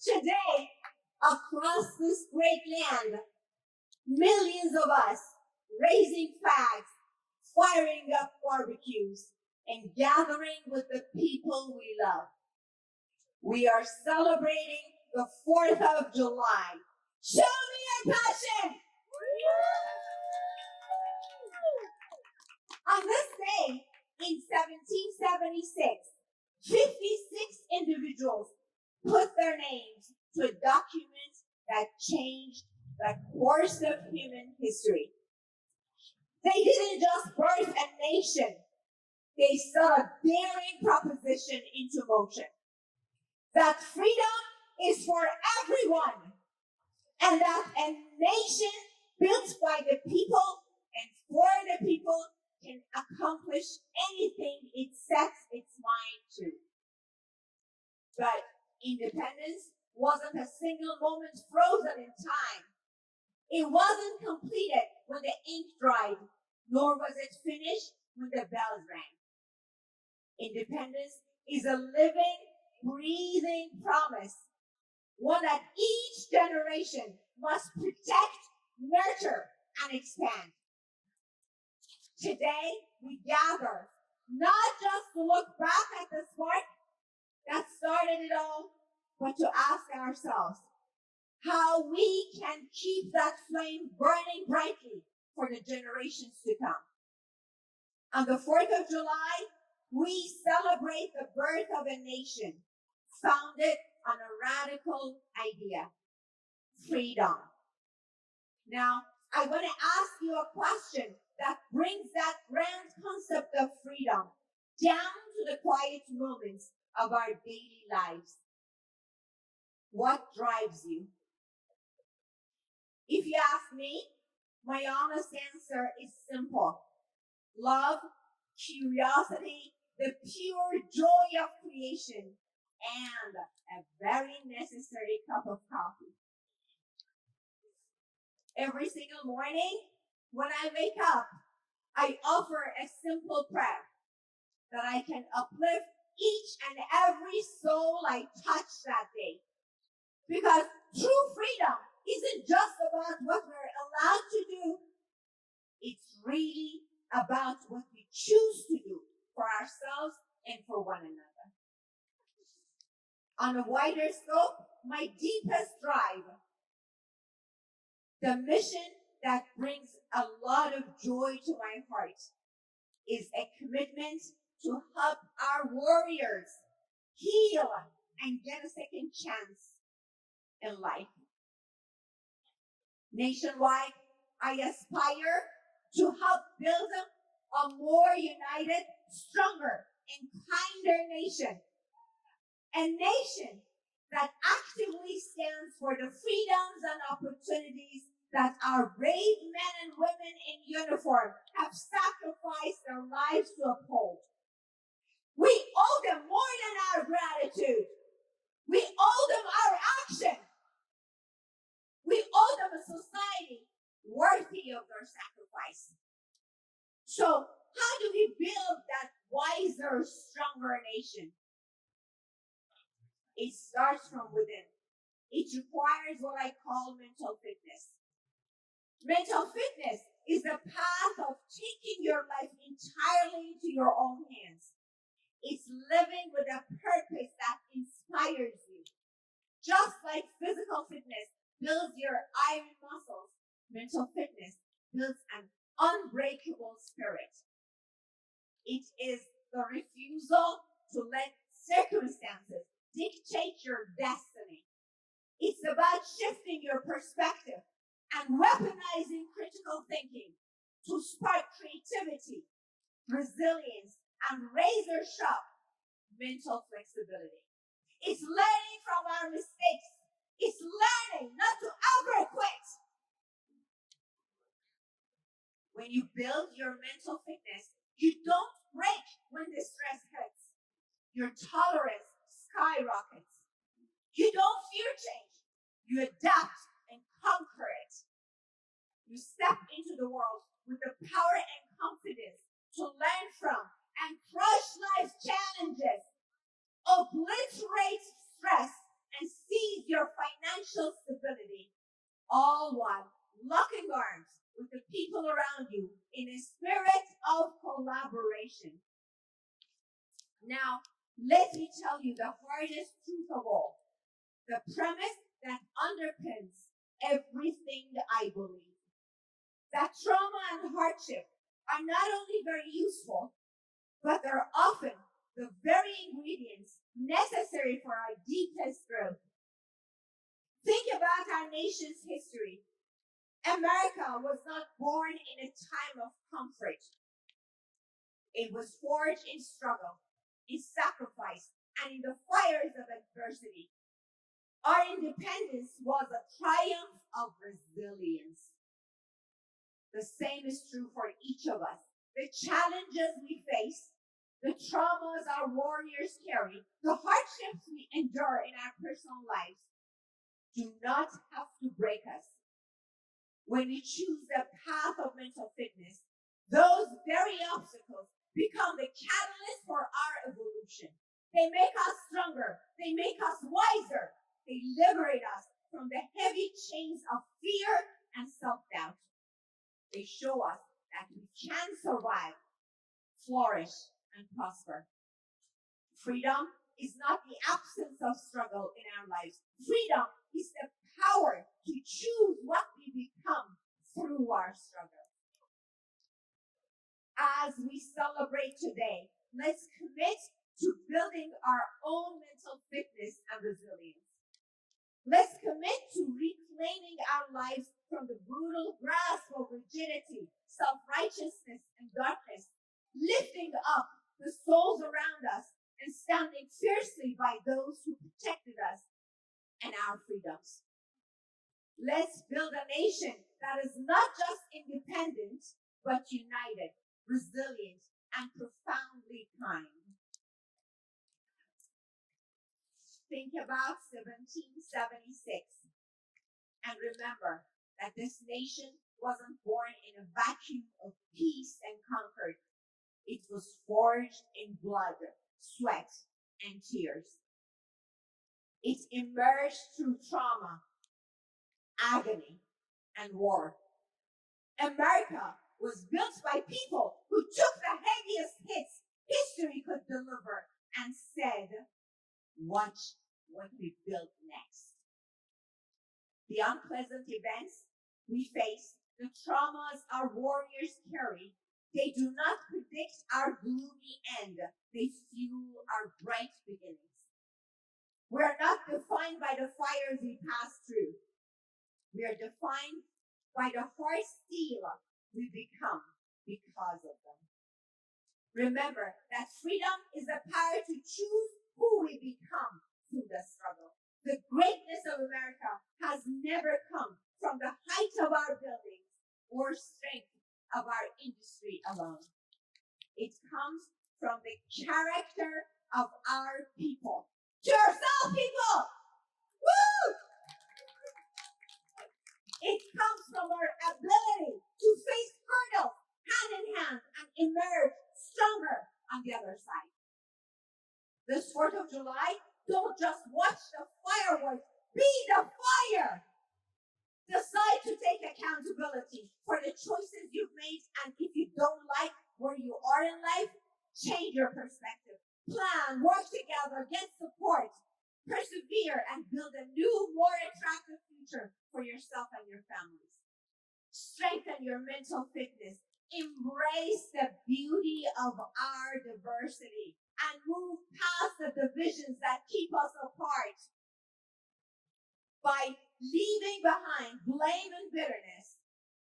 Today, across this great land, millions of us raising flags, firing up barbecues, and gathering with the people we love. We are celebrating the 4th of July. Show me your passion! On this day, in 1776, 56 individuals put their names to a document that changed the course of human history. They didn't just birth a nation, they set a daring proposition into motion. That freedom is for everyone, and that a nation built by the people and for the people can accomplish anything it sets its mind to. But independence wasn't a single moment frozen in time. It wasn't completed when the ink dried, nor was it finished when the bells rang. Independence is a living, breathing promise, one that each generation must protect, nurture, and expand. Today, we gather not just to look back at the spark that started it all, but to ask ourselves how we can keep that flame burning brightly for the generations to come. On the 4th of July, we celebrate the birth of a nation founded on a radical idea, freedom. Now, I want to ask you a question that brings that grand concept of freedom down to the quiet moments of our daily lives. What drives you? If you ask me, my honest answer is simple. Love, curiosity, the pure joy of creation, and a very necessary cup of coffee. Every single morning, when I wake up, I offer a simple prayer that I can uplift each and every soul I touch that day. Because true freedom isn't just about what we're allowed to do. It's really about what we choose to do for ourselves and for one another. On a wider scope, my deepest drive, the mission that brings a lot of joy to my heart, is a commitment to help our warriors heal and get a second chance in life. Nationwide, I aspire to help build a more united, stronger, and kinder nation. A nation that actively stands for the freedoms and opportunities that our brave men and women in uniform have sacrificed their lives to uphold. We owe them more than our gratitude. We owe them our action. We owe them a society worthy of their sacrifice. So, how do we build that wiser, stronger nation? It starts from within. It requires what I call mental fitness. Mental fitness is the path of taking your life entirely into your own hands. It's living with a purpose that inspires you. Just like physical fitness builds your iron muscles, mental fitness builds an unbreakable spirit. It is the refusal to let circumstances dictate your destiny. It's about shifting your perspective and weaponizing critical thinking to spark creativity, resilience, and razor-sharp mental flexibility. It's learning from our mistakes. It's learning not to ever quit. When you build your mental fitness, you don't break when the stress hits. Your tolerance skyrockets. You don't fear change. You adapt and conquer it. You step into the world with the power and confidence to learn from and crush life's challenges, obliterate stress, and seize your all one, locking arms with the people around you in a spirit of collaboration. Now, let me tell you the hardest truth of all, the premise that underpins everything I believe. That trauma and hardship are not only very useful, but they're often the very ingredients necessary for our deepest growth. Think about our nation's history. America was not born in a time of comfort. It was forged in struggle, in sacrifice, and in the fires of adversity. Our independence was a triumph of resilience. The same is true for each of us. The challenges we face, the traumas our warriors carry, the hardships we endure in our personal lives do not have to break us. When we choose the path of mental fitness, those very obstacles become the catalyst for our evolution. They make us stronger. They make us wiser. They liberate us from the heavy chains of fear and self-doubt. They show us that we can survive, flourish, and prosper. Freedom is not the absence of struggle in our lives. Freedom is the power to choose what we become through our struggle. As we celebrate today, let's commit to building our own mental fitness and resilience. Let's commit to reclaiming our lives from the brutal grasp of rigidity, self-righteousness, and darkness, lifting up the souls around us and standing fiercely by those who protected us and our freedoms. Let's build a nation that is not just independent, but united, resilient, and profoundly kind. Think about 1776 and remember that this nation wasn't born in a vacuum of peace and comfort. It was forged in blood, sweat, and tears. It emerged through trauma, agony, and war. America was built by people who took the heaviest hits history could deliver and said, watch what we build next. The unpleasant events we face, the traumas our warriors carry, they do not predict our gloomy end. They fuel our bright beginnings. We are not defined by the fires we pass through. We are defined by the hard steel we become because of them. Remember that freedom is the power to choose who we become through the struggle. The greatness of America has never come from the height of our buildings or strength of our industry alone. It comes from the character of our people. To yourself, people! Woo! It comes from our ability to face hurdles hand in hand and emerge stronger on the other side. This 4th of July, don't just watch the fireworks, be the fire. Decide to take accountability for the choices you've made, and if you don't like where you are in life, change your perspective. Plan, work together, get support, persevere, and build a new, more attractive future for yourself and your families. Strengthen your mental fitness. Embrace the beauty of our diversity and move past the divisions that keep us apart. By leaving behind blame and bitterness,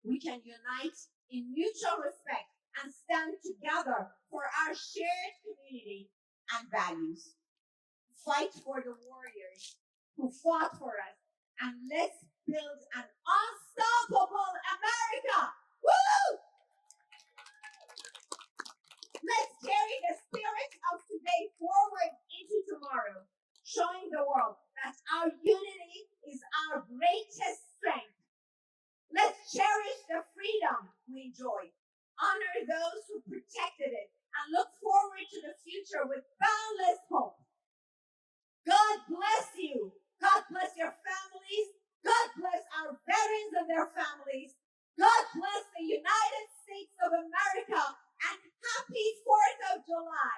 we can unite in mutual respect and stand together for our shared community and values. Fight for the warriors who fought for us, and let's build an unstoppable America. Woo! Let's carry the spirit of today forward into tomorrow, showing the world that our unity is our greatest strength. Let's cherish the freedom we enjoy, honor those who protected it, and look forward to the future with boundless hope. God bless you. God bless your families. God bless our veterans. their families. God bless the United States of America and happy 4th of July.